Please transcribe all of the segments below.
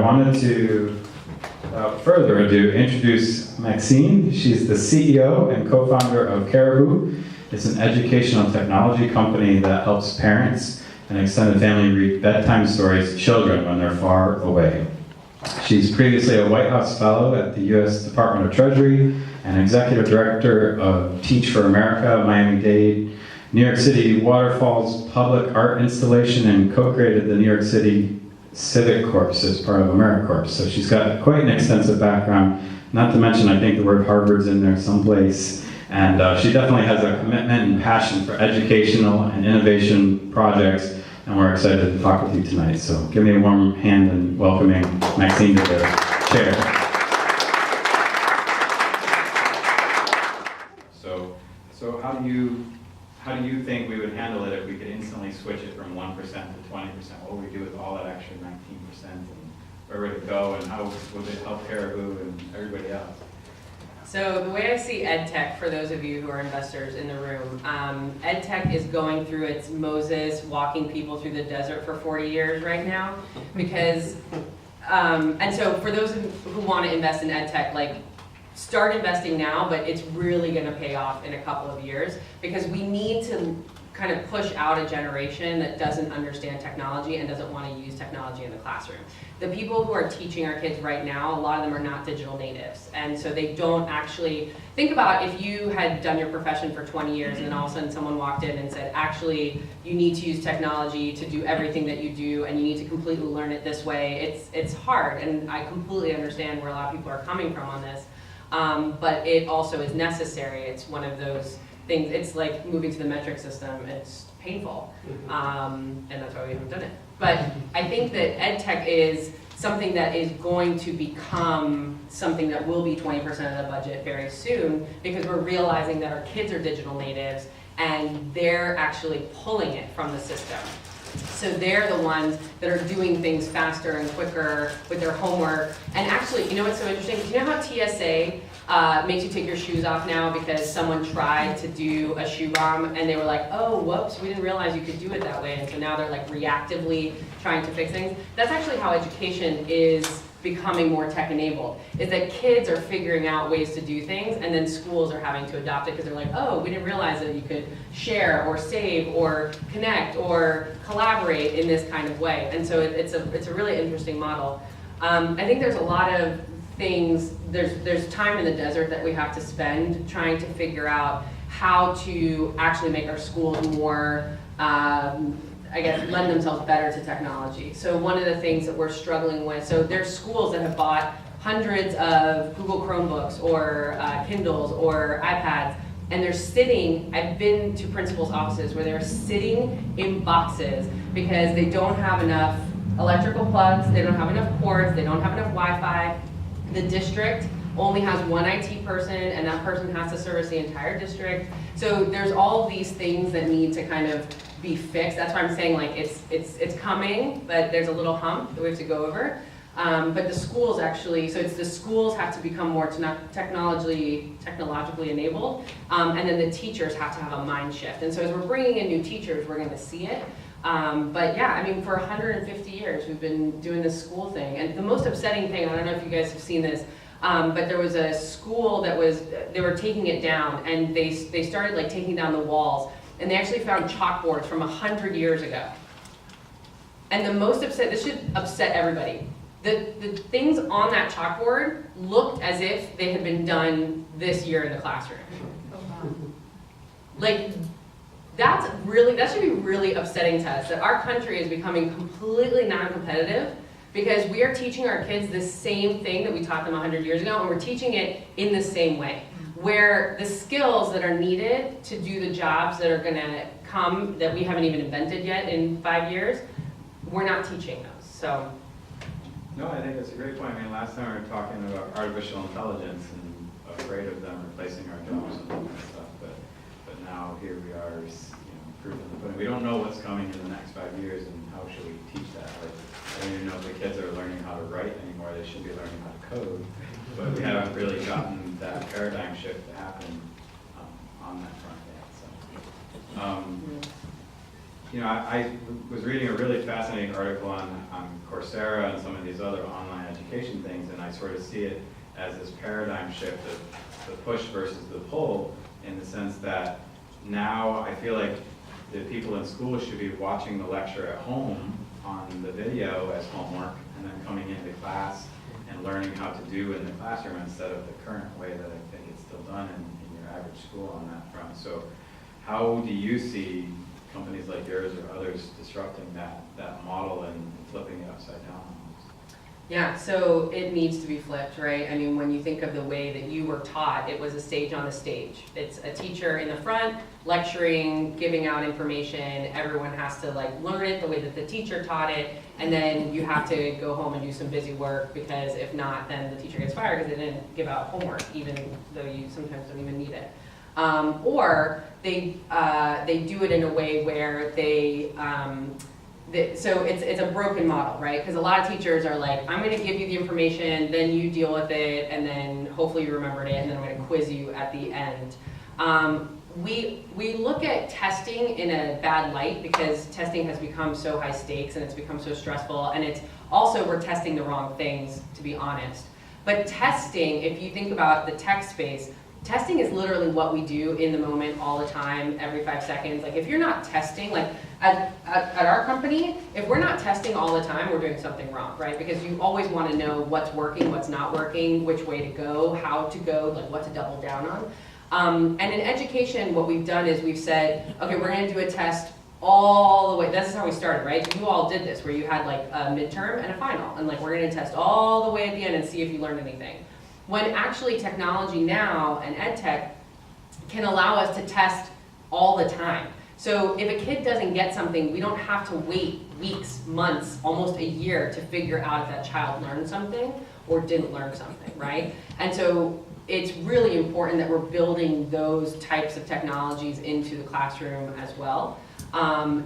wanted to, without further ado, introduce Maxine. She's the CEO and co-founder of Caribu. It's an educational technology company that helps parents and extended family read bedtime stories to children when they're far away. She's previously a White House Fellow at the U.S. Department of Treasury and Executive Director of Teach for America, Miami-Dade, New York City Waterfalls Public Art Installation, and co-created the New York City Civic Corps as part of AmeriCorps. So she's got quite an extensive background, not to mention I think the word Harvard's in there someplace. And she definitely has a commitment and passion for educational and innovation projects, and we're excited to talk with you tonight. So give me a warm hand in welcoming Maxine to the chair. So how do you think we would handle it if we could instantly switch it from 1% to 20%? What would we do with all that extra 19%, and where would it go, and how would it help Caribu and everybody else? So the way I see EdTech, for those of you who are investors in the room, EdTech is going through its Moses walking people through the desert for 40 years right now, because, and so for those who want to invest in EdTech, like, start investing now, but it's really going to pay off in a couple of years, because we need to kind of push out a generation that doesn't understand technology and doesn't want to use technology in the classroom. The people who are teaching our kids right now, a lot of them are not digital natives, and so they don't actually think about if you had done your profession for 20 years and then all of a sudden someone walked in and said, actually, you need to use technology to do everything that you do, and you need to completely learn it this way. It's hard, and I completely understand where a lot of people are coming from on this, but it also is necessary. It's one of those things. It's like moving to the metric system. It's painful, and that's why we haven't done it. But I think that EdTech is something that is going to become something that will be 20% of the budget very soon, because we're realizing that our kids are digital natives and they're actually pulling it from the system. So they're the ones that are doing things faster and quicker with their homework. And actually, you know what's so interesting? Do you know how TSA makes you take your shoes off now because someone tried to do a shoe bomb and they were like, oh, whoops, we didn't realize you could do it that way. And so now they're like reactively trying to fix things. That's actually how education is becoming more tech-enabled, is that kids are figuring out ways to do things, and then schools are having to adopt it because they're like, oh, we didn't realize that you could share or save or connect or collaborate in this kind of way. And so it's a really interesting model. I think there's a lot of things, there's time in the desert that we have to spend trying to figure out how to actually make our schools more I guess, lend themselves better to technology. So one of the things that we're struggling with, so there's schools that have bought hundreds of Google Chromebooks or Kindles or iPads, and they're sitting, I've been to principals' offices where they're sitting in boxes because they don't have enough electrical plugs, they don't have enough cords, they don't have enough Wi-Fi. The district only has one IT person, and that person has to service the entire district. So there's all these things that need to kind of be fixed. That's why I'm saying, like, it's coming, but there's a little hump that we have to go over. But the schools actually, so it's the schools have to become more technologically enabled, and then the teachers have to have a mind shift. And so as we're bringing in new teachers, we're going to see it. But yeah, I mean, for 150 years, we've been doing this school thing. And the most upsetting thing, I don't know if you guys have seen this, but there was a school that they were taking it down, and they started like taking down the walls, and they actually found chalkboards from 100 years ago. And the most this should upset everybody. The things on that chalkboard looked as if they had been done this year in the classroom. Oh, wow. Like, that should be really upsetting to us, that our country is becoming completely non-competitive because we are teaching our kids the same thing that we taught them 100 years ago, and we're teaching it in the same way, where the skills that are needed to do the jobs that are going to come that we haven't even invented yet in 5 years, we're not teaching those. So. No, I think that's a great point. I mean, last time we were talking about artificial intelligence and afraid of them replacing our jobs and all that stuff, but now here we are, proof in the pudding. We don't know what's coming in the next 5 years, and how should we teach that? Like, I don't even know if the kids are learning how to write anymore. They should be learning how to code, but we haven't really gotten that paradigm shift to happen on that front yet. So, I was reading a really fascinating article on Coursera and some of these other online education things, and I sort of see it as this paradigm shift of the push versus the pull, in the sense that now I feel like the people in school should be watching the lecture at home on the video as homework, and then coming into class and learning how to do in the classroom instead of the current way that I think it's still done in your average school on that front. So how do you see companies like yours or others disrupting that model and flipping it upside down? Yeah, so it needs to be flipped, right? I mean, when you think of the way that you were taught, it was a stage on the stage. It's a teacher in the front, lecturing, giving out information. Everyone has to like learn it the way that the teacher taught it, and then you have to go home and do some busy work, because if not, then the teacher gets fired because they didn't give out homework, even though you sometimes don't even need it. Or they do it in a way where so it's a broken model, right? Because a lot of teachers are like, I'm going to give you the information, then you deal with it, and then hopefully you remembered it, and then I'm going to quiz you at the end. We look at testing in a bad light, because testing has become so high stakes and it's become so stressful, and it's also, we're testing the wrong things, to be honest. But testing, if you think about the tech space, testing is literally what we do in the moment all the time, every 5 seconds. Like if you're not testing, like at our company, if we're not testing all the time, we're doing something wrong, right? Because you always want to know what's working, what's not working, which way to go, how to go, like what to double down on. And in education, what we've done is we've said, okay, we're going to do a test all the way. This is how we started, right? You all did this, where you had like a midterm and a final, and like we're going to test all the way at the end and see if you learned anything. When actually technology now and ed tech can allow us to test all the time. So if a kid doesn't get something, we don't have to wait weeks, months, almost a year to figure out if that child learned something or didn't learn something, right? And so it's really important that we're building those types of technologies into the classroom as well.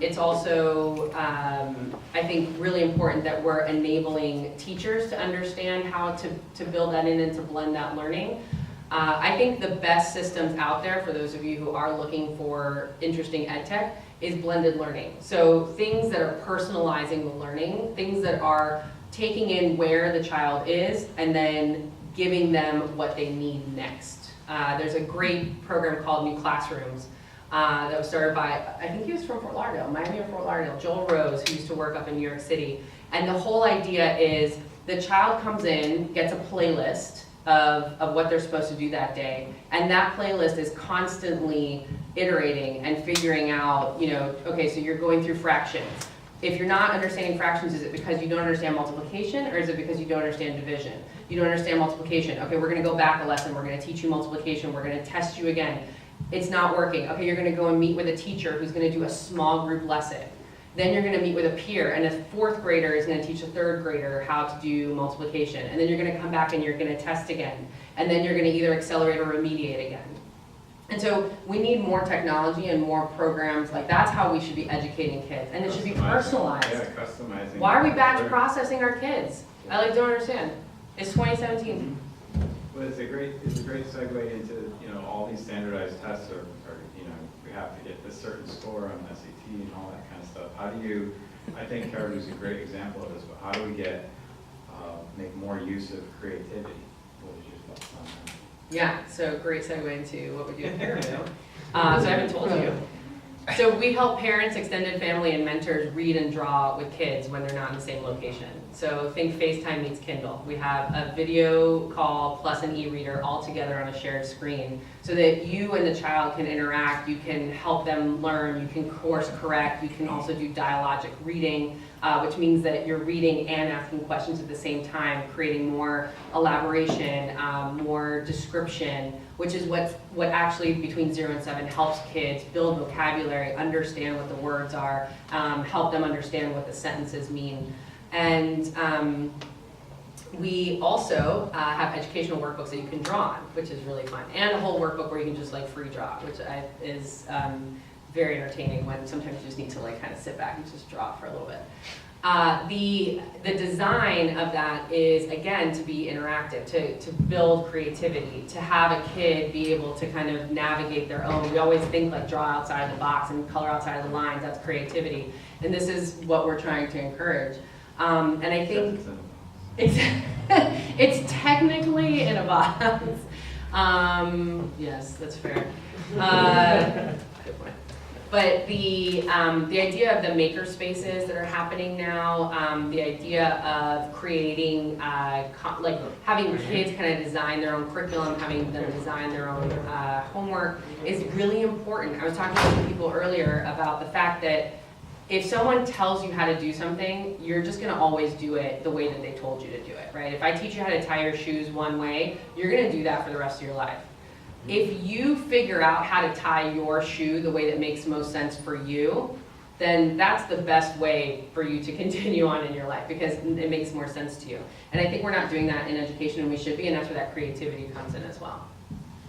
It's also, I think, really important that we're enabling teachers to understand how to build that in and to blend that learning. I think the best systems out there, for those of you who are looking for interesting ed tech, is blended learning. So things that are personalizing the learning, things that are taking in where the child is and then giving them what they need next. There's a great program called New Classrooms that was started by, I think he was from Fort Lauderdale, Miami or Fort Lauderdale, Joel Rose, who used to work up in New York City. And the whole idea is the child comes in, gets a playlist of what they're supposed to do that day, and that playlist is constantly iterating and figuring out, okay, so you're going through fractions. If you're not understanding fractions, is it because you don't understand multiplication, or is it because you don't understand division? You don't understand multiplication. Okay, we're going to go back a lesson. We're going to teach you multiplication. We're going to test you again. It's not working. Okay, you're going to go and meet with a teacher who's going to do a small group lesson. Then you're going to meet with a peer, and a fourth grader is going to teach a third grader how to do multiplication. And then you're going to come back and you're going to test again. And then you're going to either accelerate or remediate again. And so we need more technology and more programs. Like, that's how we should be educating kids. And it should be personalized. Yeah, customizing. Why are we batch processing our kids? I don't understand. It's 2017. Well, it's a great segue into, all these standardized tests are we have to get this certain score on SAT and all that kind of stuff. How do you, I think Caribu is a great example of this, but how do we make more use of creativity? What was your thoughts on that? Yeah, so great segue into what we do at Caribu. So I haven't told you. So we help parents, extended family, and mentors read and draw with kids when they're not in the same location. So think FaceTime meets Kindle. We have a video call plus an e-reader all together on a shared screen so that you and the child can interact, you can help them learn, you can course correct, you can also do dialogic reading, which means that you're reading and asking questions at the same time, creating more elaboration, more description, which is what actually between 0 and 7 helps kids build vocabulary, understand what the words are, help them understand what the sentences mean. And we also have educational workbooks that you can draw on, which is really fun. And a whole workbook where you can just free draw, which is very entertaining when sometimes you just need to kind of sit back and just draw for a little bit. The design of that is, again, to be interactive, to build creativity, to have a kid be able to kind of navigate their own. We always think like draw outside the box and color outside of the lines, that's creativity. And this is what we're trying to encourage. And I think it's technically in a box. Yes, that's fair. But the idea of the maker spaces that are happening now, the idea of creating, like having kids kind of design their own curriculum, having them design their own homework is really important. I was talking to some people earlier about the fact that if someone tells you how to do something, you're just gonna always do it the way that they told you to do it, right? If I teach you how to tie your shoes one way, you're gonna do that for the rest of your life. If you figure out how to tie your shoe the way that makes most sense for you, then that's the best way for you to continue on in your life because it makes more sense to you. And I think we're not doing that in education, and we should be, and that's where that creativity comes in as well.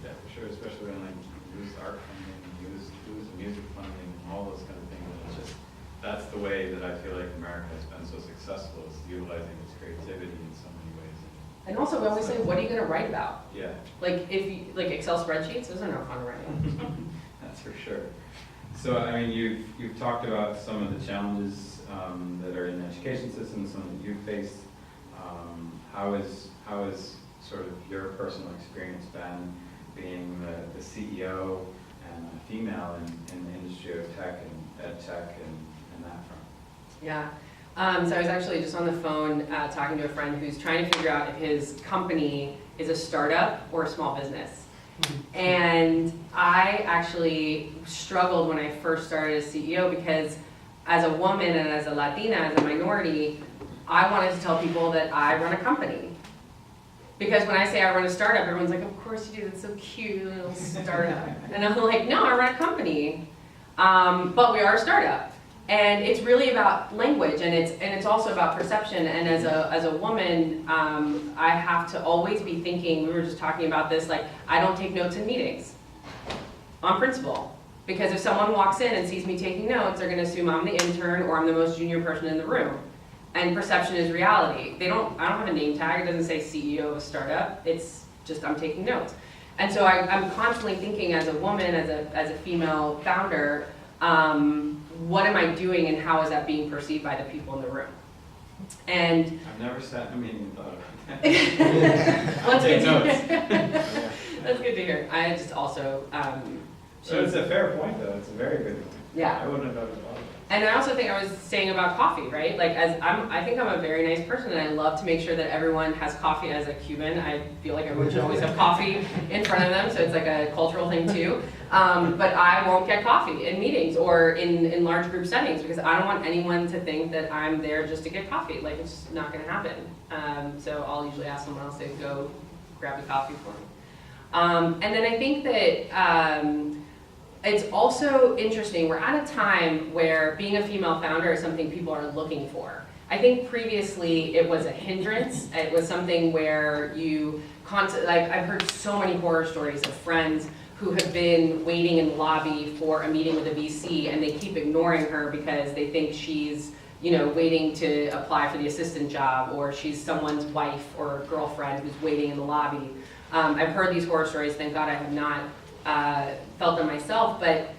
Yeah, for sure, especially when like you use art funding, use music funding, and all those kind of things. It's just, that's the way that I feel like America has been so successful, is utilizing its creativity in so many ways. And also, we always say, what are you going to write about? Yeah. Like, if you, like Excel spreadsheets, those are no fun to write about. That's for sure. So, I mean, you've talked about some of the challenges that are in the education system, some that you've faced. How is sort of your personal experience been being the CEO and a female in the industry of tech and ed tech and that front? Yeah. So I was actually just on the phone talking to a friend who's trying to figure out if his company is a startup or a small business. And I actually struggled when I first started as CEO because as a woman and as a Latina, as a minority, I wanted to tell people that I run a company. Because when I say I run a startup, everyone's like, of course you do, that's so cute, little startup. And I'm like, no, I run a company, but we are a startup. And it's really about language, and it's also about perception. And as a woman, I have to always be thinking. We were just talking about this. Like, I don't take notes in meetings, on principle, because if someone walks in and sees me taking notes, they're going to assume I'm the intern or I'm the most junior person in the room. And perception is reality. I don't have a name tag. It doesn't say CEO of a startup. It's just I'm taking notes. And so I'm constantly thinking as a woman, as a female founder. What am I doing and how is that being perceived by the people in the room? And I've never sat in a meeting and thought of that. That's good to hear. I just also. So it's a fair point, though. It's a very good point. Yeah. I wouldn't have ever thought of it. And I also think I was saying about coffee, right? Like, I think I'm a very nice person, and I love to make sure that everyone has coffee. As a Cuban, I feel like everyone should always have coffee in front of them, so it's like a cultural thing too. But I won't get coffee in meetings or in large group settings because I don't want anyone to think that I'm there just to get coffee. Like, it's just not going to happen. So I'll usually ask someone else to go grab the coffee for me. And then I think that it's also interesting. We're at a time where being a female founder is something people are looking for. I think previously it was a hindrance. It was something where I've heard so many horror stories of friends who have been waiting in the lobby for a meeting with a VC and they keep ignoring her because they think she's, waiting to apply for the assistant job, or she's someone's wife or girlfriend who's waiting in the lobby. I've heard these horror stories. Thank God I have not felt them myself, but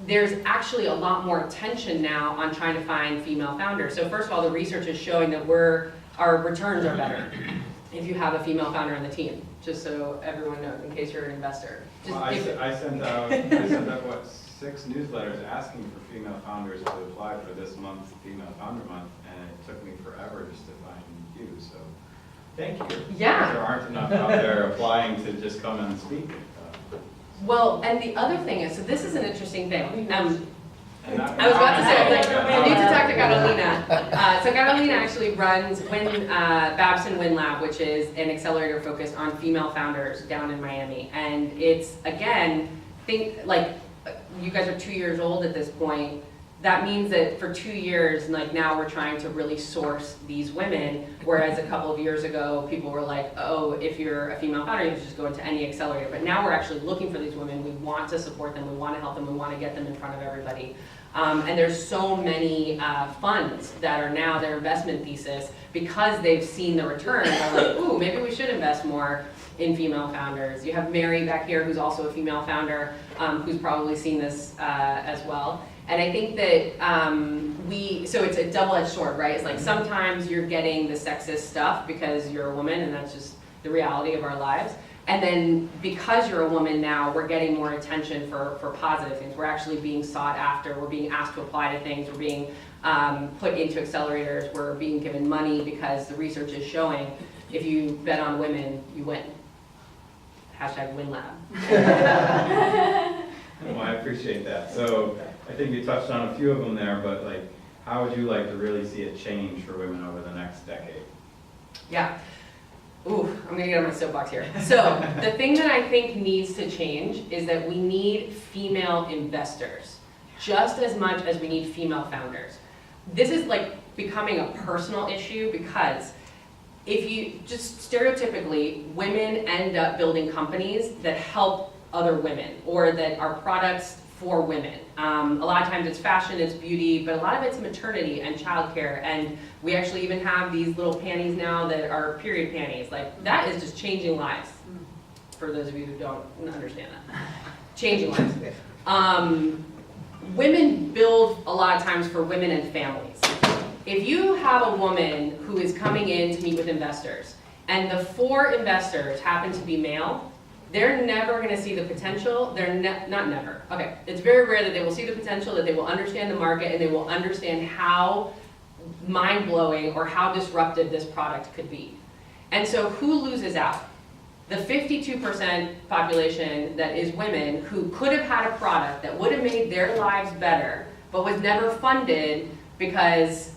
there's actually a lot more attention now on trying to find female founders. So first of all, the research is showing that our returns are better if you have a female founder on the team, just so everyone knows, in case you're an investor. I sent out, 6 newsletters asking for female founders to apply for this month's Female Founder Month, and it took me forever just to find you, so thank you. Yeah. There aren't enough out there applying to just come and speak. Well, and the other thing is, so this is an interesting thing. I was about to say, I need to talk to Carolina. So Carolina actually runs Babson Win Lab, which is an accelerator focused on female founders down in Miami. And it's, again, you guys are 2 years old at this point. that means that for 2 years, like now we're trying to really source these women, whereas a couple of years ago, people were like, oh, if you're a female founder, you just go into any accelerator. But now we're actually looking for these women. We want to support them. We want to help them. We want to get them in front of everybody. And there's so many funds that are now their investment thesis, because they've seen the return, they're like, ooh, maybe we should invest more in female founders. You have Mary back here, who's also a female founder, who's probably seen this as well. And I think that so it's a double-edged sword, right? It's like sometimes you're getting the sexist stuff because you're a woman, and that's just the reality of our lives. And then because you're a woman now, we're getting more attention for positive things. We're actually being sought after. We're being asked to apply to things. We're being put into accelerators. We're being given money because the research is showing if you bet on women, you win. #WinLab. Well, I appreciate that. So I think you touched on a few of them there, but like, how would you like to really see it change for women over the next decade? Yeah. Ooh, I'm gonna get on my soapbox here. So the thing that I think needs to change is that we need female investors just as much as we need female founders. This is like becoming a personal issue, because if you just stereotypically, women end up building companies that help other women or that are products for women. A lot of times it's fashion, it's beauty, but a lot of it's maternity and childcare. And we actually even have these little panties now that are period panties. Like, that is just changing lives. For those of you who don't understand that. Changing lives. Women build a lot of times for women and families. If you have a woman who is coming in to meet with investors, and the 4 investors happen to be male, they're never going to see the potential. They're not never. Okay, it's very rare that they will see the potential, that they will understand the market, and they will understand how mind-blowing or how disruptive this product could be. And so who loses out? The 52% population that is women who could have had a product that would have made their lives better, but was never funded because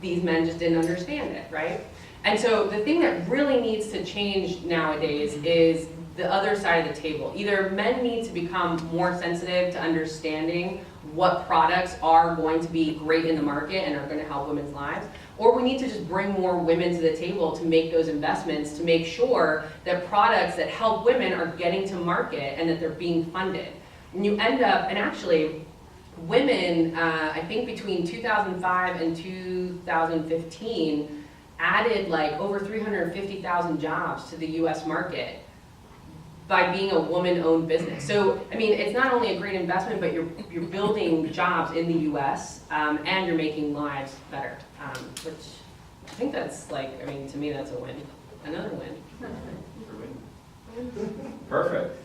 these men just didn't understand it, right? And so the thing that really needs to change nowadays is the other side of the table. Either men need to become more sensitive to understanding what products are going to be great in the market and are going to help women's lives, or we need to just bring more women to the table to make those investments, to make sure that products that help women are getting to market and that they're being funded. And you end up, and actually, women, I think between 2005 and 2015, added like over 350,000 jobs to the US market by being a woman-owned business. So, I mean, it's not only a great investment, but you're building jobs in the US, and you're making lives better, which I think that's like, I mean, to me that's a win. Another win. Perfect.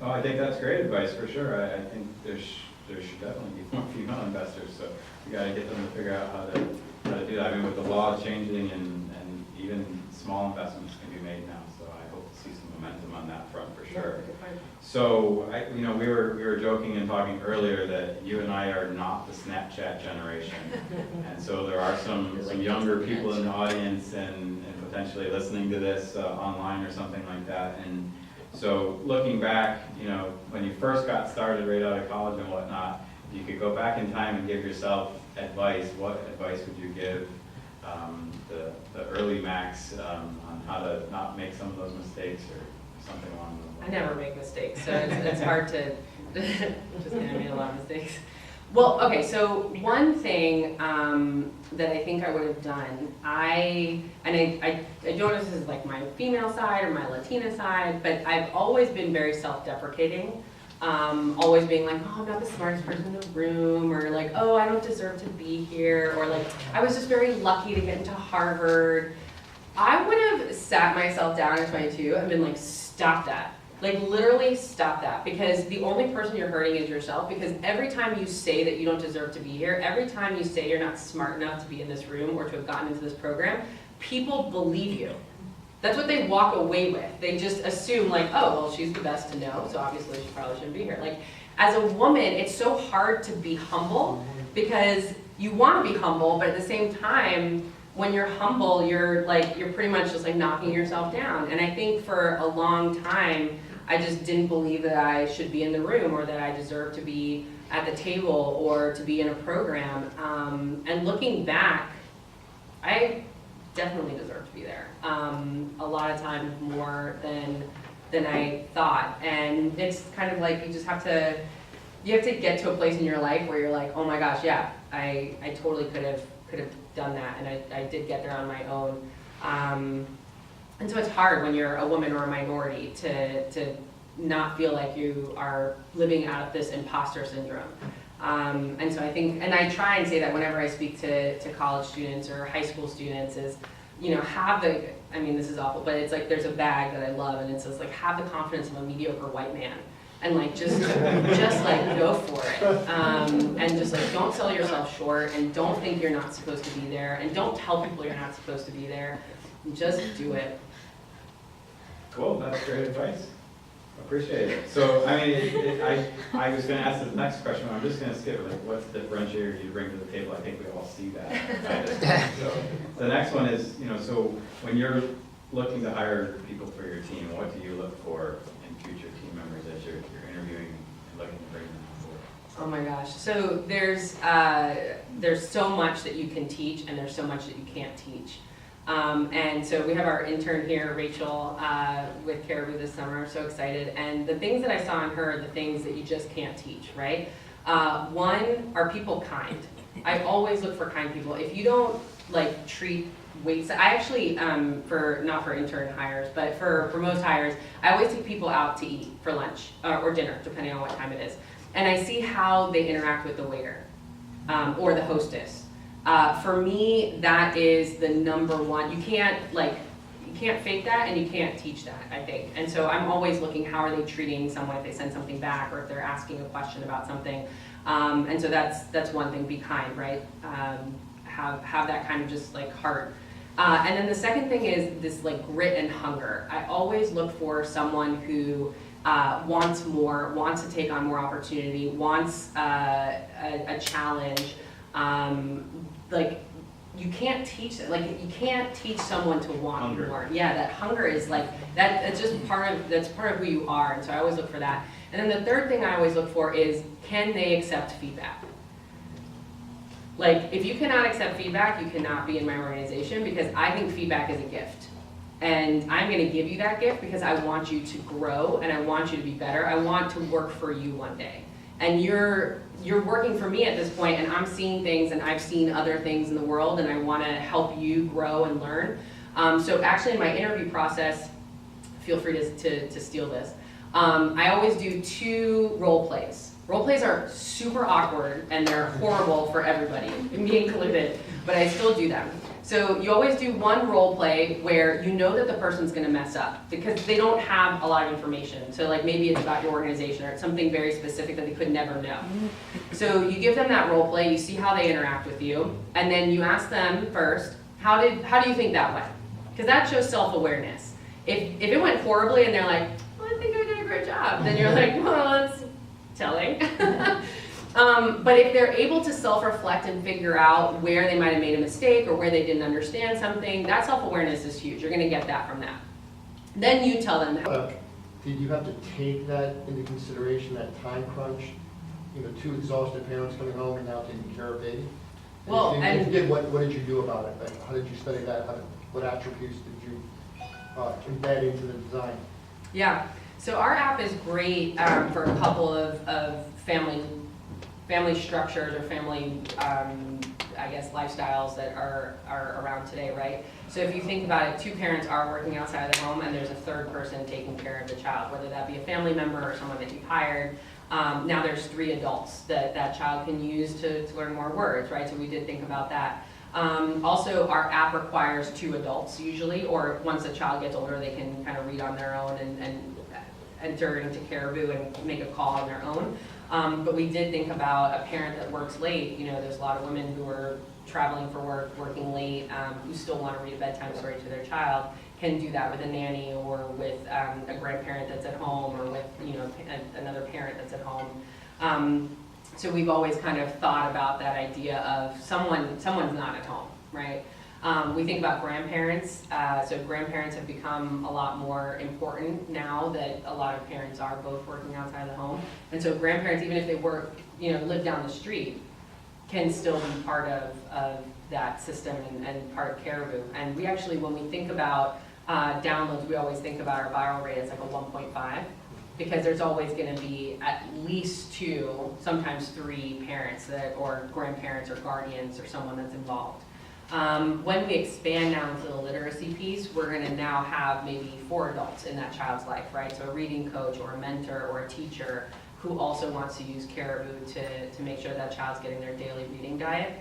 Oh, I think that's great advice for sure. I think there should definitely be more female investors, so we got to get them to figure out how to do that. I mean, with the laws changing and even small investments can be made now, so I hope to see some momentum on that front for sure. So, we were joking and talking earlier that you and I are not the Snapchat generation, and so there are some younger people in the audience and potentially listening to this online or something like that. And so, looking back, when you first got started right out of college and whatnot, if you could go back in time and give yourself advice, what advice would you give the early Max on how to not make some of those mistakes or something along those lines? I never make mistakes, so it's hard to just I made a lot of mistakes. Well, okay, so one thing that I think I would have done, I don't know if this is like my female side or my Latina side, but I've always been very self-deprecating. Always being like, oh, I'm not the smartest person in the room, or like, oh, I don't deserve to be here, or like, I was just very lucky to get into Harvard. I would have sat myself down at 22 and been like, stop that. Like, literally stop that, because the only person you're hurting is yourself, because every time you say that you don't deserve to be here, every time you say you're not smart enough to be in this room or to have gotten into this program, people believe you. That's what they walk away with. They just assume like, oh, well, she's the best to know, so obviously she probably shouldn't be here. Like, as a woman, it's so hard to be humble, because you want to be humble, but at the same time, when you're humble, you're pretty much just like knocking yourself down. And I think for a long time, I just didn't believe that I should be in the room or that I deserved to be at the table or to be in a program. And looking back, I definitely deserve to be there. A lot of times more than I thought. And it's kind of like you have to get to a place in your life where you're like, oh my gosh, yeah, I totally could have done that, and I did get there on my own. And so it's hard when you're a woman or a minority to not feel like you are living out of this imposter syndrome. And so I think, and I try and say that whenever I speak to college students or high school students is, have the, I mean, this is awful, but it's like there's a bag that I love and it says like, have the confidence of a mediocre white man. And like, just like go for it. And just like, don't sell yourself short and don't think you're not supposed to be there and don't tell people you're not supposed to be there. Just do it. Cool, that's great advice. Appreciate it. So, I mean, I was going to ask the next question, but I'm just going to skip it. Like, what's the differentiator you bring to the table? I think we all see that. So, the next one is, so when you're looking to hire people for your team, what do you look for in future team members that you're interviewing and looking to bring them on board? Oh my gosh. So there's so much that you can teach and there's so much that you can't teach. And so we have our intern here, Rachel, with Caribu this summer. So excited. And the things that I saw in her are the things that you just can't teach, right? One, are people kind? I always look for kind people. If you don't like treat waits, I actually, not for intern hires, but for most hires, I always take people out to eat for lunch or dinner, depending on what time it is. And I see how they interact with the waiter or the hostess. For me, that is the number one. You can't fake that and you can't teach that, I think. And so I'm always looking, how are they treating someone if they send something back or if they're asking a question about something. And so that's one thing, be kind, right? Have that kind of just like heart. And then the second thing is this like grit and hunger. I always look for someone who wants more, wants to take on more opportunity, wants a challenge. Like you can't teach it. Like you can't teach someone to want Hunger. more. Yeah, that hunger is like that. It's just part of who you are. And so I always look for that. And then the third thing I always look for is, can they accept feedback? Like if you cannot accept feedback, you cannot be in my organization, because I think feedback is a gift. And I'm going to give you that gift because I want you to grow and I want you to be better. I want to work for you one day. And you're working for me at this point, and I'm seeing things and I've seen other things in the world, and I want to help you grow and learn. So actually in my interview process, feel free to steal this. I always do 2 role plays. Role plays are super awkward and they're horrible for everybody, me included, but I still do them. So you always do one role play where you know that the person's gonna mess up because they don't have a lot of information. So like maybe it's about your organization or it's something very specific that they could never know. So you give them that role play, you see how they interact with you, and then you ask them first, how do you think that went? Because that shows self-awareness. If it went horribly and they're like, well, I think I did a great job, then you're like, well, that's telling. But if they're able to self-reflect and figure out where they might have made a mistake or where they didn't understand something, that self-awareness is huge. You're going to get that from that. Then you tell them. Did you have to take that into consideration, that time crunch? 2 exhausted parents coming home and now taking care of baby? Well, and if you did, what did you do about it? Like, how did you study that? What attributes did you embed into the design? Yeah. So our app is great for a couple of family structures or family, I guess, lifestyles that are around today, right? So if you think about it, 2 parents are working outside of the home and there's a third person taking care of the child, whether that be a family member or someone that you've hired. Now there's 3 adults that child can use to learn more words, right? So we did think about that. Also, our app requires 2 adults usually, or once the child gets older, they can kind of read on their own and enter into Caribu and make a call on their own. But we did think about a parent that works late. There's a lot of women who are traveling for work, working late, who still want to read a bedtime story to their child, can do that with a nanny or with a grandparent that's at home, or with another parent that's at home. So we've always kind of thought about that idea of someone's not at home, right? We think about grandparents, so grandparents have become a lot more important now that a lot of parents are both working outside the home. And so grandparents, even if they work, live down the street, can still be part of that system and part of Caribu. And we actually, when we think about downloads, we always think about our viral rate as like a 1.5, because there's always going to be at least 2, sometimes 3 parents or grandparents or guardians or someone that's involved. When we expand now into the literacy piece, we're going to now have maybe 4 adults in that child's life, right? So a reading coach or a mentor or a teacher who also wants to use Caribu to make sure that child's getting their daily reading diet.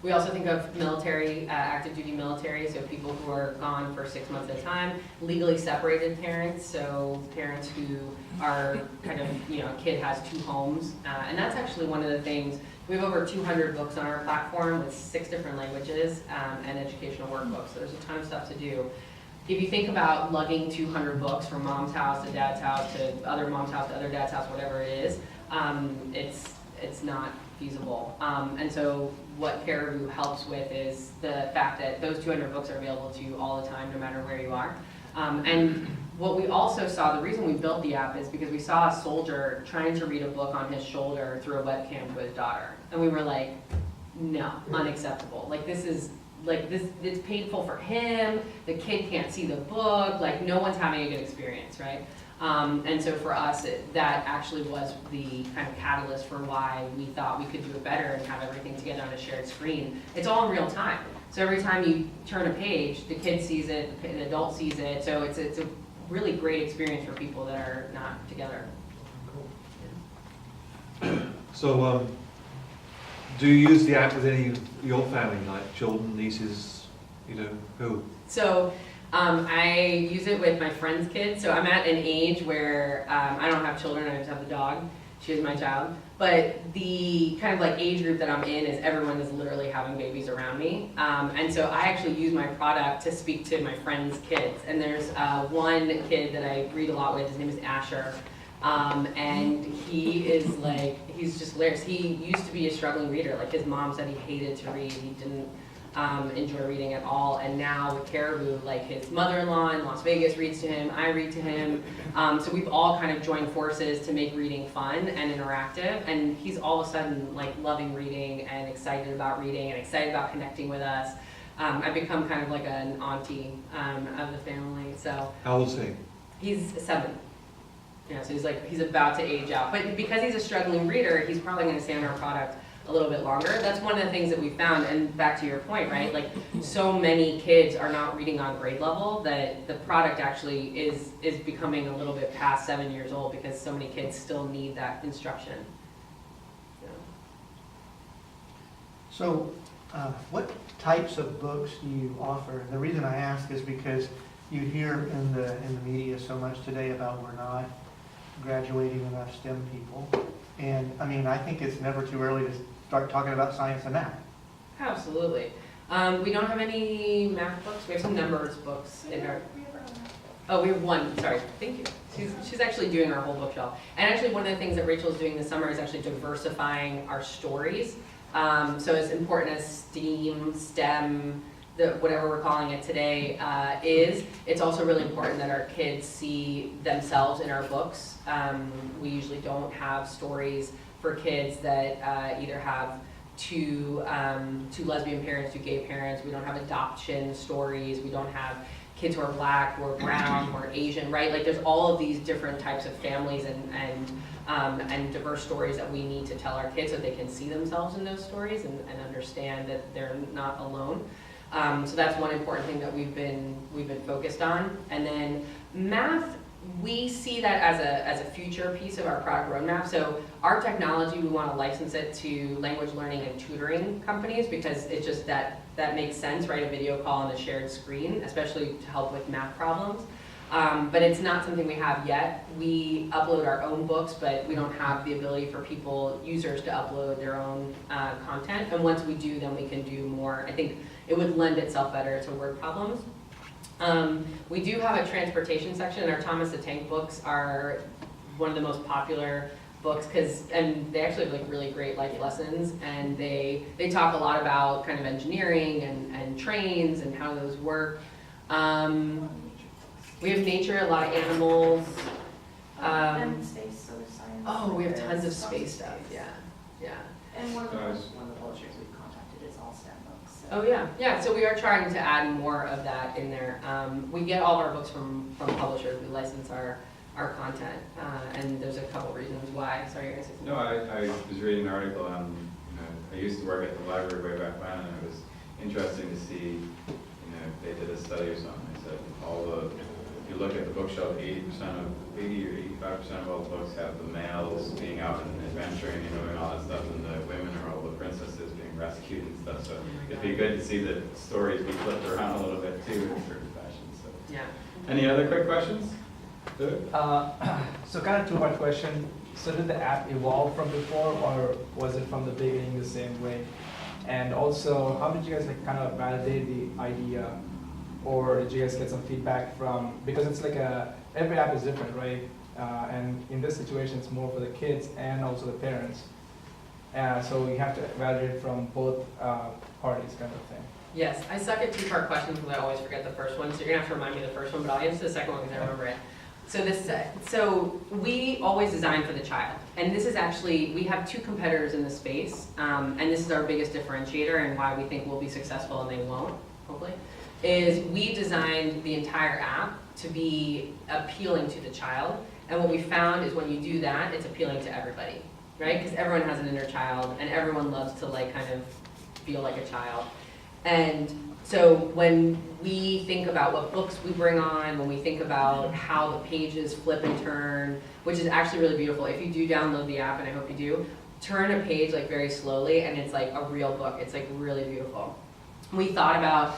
We also think of military, active duty military, so people who are gone for 6 months at a time, legally separated parents, so parents who are kind of, a kid has 2 homes, and that's actually one of the things. We have over 200 books on our platform with 6 different languages and educational workbooks, so there's a ton of stuff to do. If you think about lugging 200 books from mom's house to dad's house to other mom's house to other dad's house, whatever it is, it's not feasible. And so what Caribu helps with is the fact that those 200 books are available to you all the time, no matter where you are. And what we also saw, the reason we built the app is because we saw a soldier trying to read a book on his shoulder through a webcam to his daughter. And we were like, no, unacceptable. It's painful for him, the kid can't see the book, no one's having a good experience, right? And so for us, that actually was the kind of catalyst for why we thought we could do it better and have everything together on a shared screen. It's all in real time. So every time you turn a page, the kid sees it, the adult sees it, so it's a really great experience for people that are not together. So, do you use the app with any of your family, like children, nieces, who? So I use it with my friend's kids. So I'm at an age where I don't have children, I just have the dog. She is my child. But the kind of age group that I'm in is everyone is literally having babies around me. And so I actually use my product to speak to my friends' kids. And there's one kid that I read a lot with, his name is Asher. And he is he's just hilarious. He used to be a struggling reader. His mom said he hated to read. He didn't enjoy reading at all. And now with Caribu, his mother-in-law in Las Vegas reads to him, I read to him. So we've all kind of joined forces to make reading fun and interactive. And he's all of a sudden loving reading and excited about reading and excited about connecting with us. I've become kind of like an auntie of the family. So How old is he? he's 7. Yeah, so he's about to age out. But because he's a struggling reader, he's probably going to stay on our product a little bit longer. That's one of the things that we found, and back to your point, right? So many kids are not reading on grade level that the product actually is becoming a little bit past 7 years old because so many kids still need that instruction. Yeah. So, what types of books do you offer? And the reason I ask is because you hear in the media so much today about we're not graduating enough STEM people. And I think it's never too early to start talking about science and math. Absolutely. We don't have any math books. We have some numbers books in our. Oh, we have one. Sorry. Thank you. She's actually doing our whole bookshelf. And actually, one of the things that Rachel's doing this summer is actually diversifying our stories. So as important as STEM, whatever we're calling it today is, it's also really important that our kids see themselves in our books. We usually don't have stories for kids that either have two lesbian parents, 2 gay parents. We don't have adoption stories. We don't have kids who are black, who are brown, who are Asian, right? There's all of these different types of families and diverse stories that we need to tell our kids so they can see themselves in those stories and understand that they're not alone. So that's one important thing that we've been focused on. And then math, we see that as a future piece of our product roadmap. So our technology, we want to license it to language learning and tutoring companies because it's just that makes sense, right? A video call on a shared screen, especially to help with math problems. But it's not something we have yet. We upload our own books, but we don't have the ability for users to upload their own content. And once we do, then we can do more. I think it would lend itself better to word problems. We do have a transportation section. Our Thomas the Tank books are one of the most popular books, and they actually have like really great life lessons, and they talk a lot about kind of engineering and trains and how those work. We have nature, a lot of animals. And space, solar science. Oh, we have like tons of stuff space stuff, yeah. And one of the Nice. publishers we've contacted is all STEM books. So. Oh, yeah, so we are trying to add more of that in there. We get all of our books from publishers, we license our content, and there's a couple reasons why. Sorry, you guys. No, I was reading an article on, I used to work at the library way back when, and it was interesting to see, they did a study or something. They said if you look at the bookshelf, 80 or 85% of all the books have the males being out and adventuring and doing all that stuff, and the women are all the princesses being rescued and stuff. So it'd be good to see the stories be flipped around a little bit too in certain fashions. So. Yeah. Any other quick questions? So kind of two-part question. So did the app evolve from before, or was it from the beginning the same way? And also, how did you guys kind of validate the idea, or did you guys get some feedback from, because it's like every app is different, right? And in this situation, it's more for the kids and also the parents. So we have to validate from both parties kind of thing. Yes, I suck at two-part questions because I always forget the first one, so you're gonna have to remind me of the first one, but I'll answer the second one because I remember it. So we always design for the child, and this is actually, we have two competitors in the space, and this is our biggest differentiator and why we think we'll be successful and they won't, hopefully, is we designed the entire app to be appealing to the child, and what we found is when you do that, it's appealing to everybody, right? Because everyone has an inner child, and everyone loves to like kind of feel like a child. And so when we think about what books we bring on, when we think about how the pages flip and turn, which is actually really beautiful. If you do download the app, and I hope you do, turn a page like very slowly, and it's like a real book. It's like really beautiful. We thought about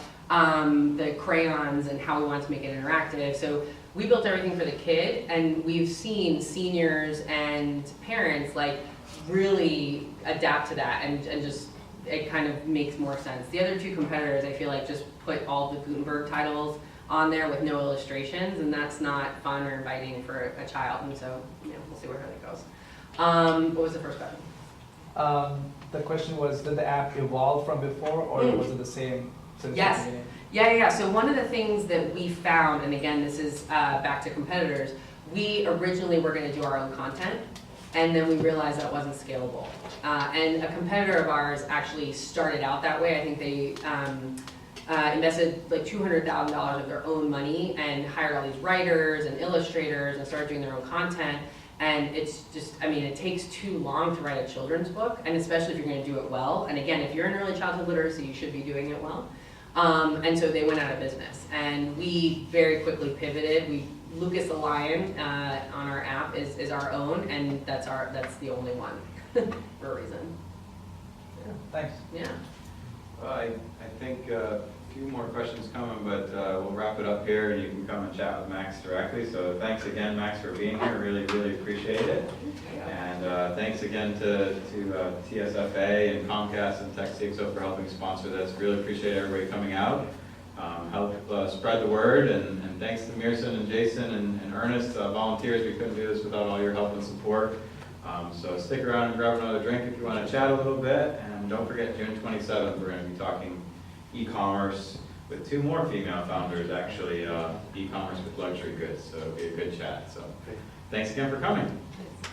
the crayons and how we wanted to make it interactive. So we built everything for the kid, and we've seen seniors and parents like really adapt to that and just it kind of makes more sense. The other two competitors, I feel like, just put all the Gutenberg titles on there with no illustrations, and that's not fun or inviting for a child, and so we'll see where that goes. What was the first question? The question was, did the app evolve from before, or was it the same since Yes. the beginning? Yeah. So one of the things that we found, and again, this is back to competitors, we originally were going to do our own content, and then we realized that wasn't scalable. And a competitor of ours actually started out that way. I think they invested like $200,000 of their own money and hired all these writers and illustrators and started doing their own content. And it's just, it takes too long to write a children's book, and especially if you're going to do it well. And again, if you're in early childhood literacy, you should be doing it well. And so they went out of business, and we very quickly pivoted. Lucas the Lion on our app is our own, and that's the only one for a reason. Yeah, thanks. Yeah. Well, I think a few more questions coming, but we'll wrap it up here, and you can come and chat with Max directly. So thanks again, Max, for being here. Really, really appreciate it. And thanks again to TSFA and Comcast and TechSafeSo for helping sponsor this. Really appreciate everybody coming out. Help spread the word, and thanks to Mearson and Jason and Ernest, volunteers. We couldn't do this without all your help and support. So stick around and grab another drink if you want to chat a little bit, and don't forget June 27th, we're going to be talking e-commerce with two more female founders, actually, e-commerce with luxury goods, so it'll be a good chat. So thanks again for coming. Thanks.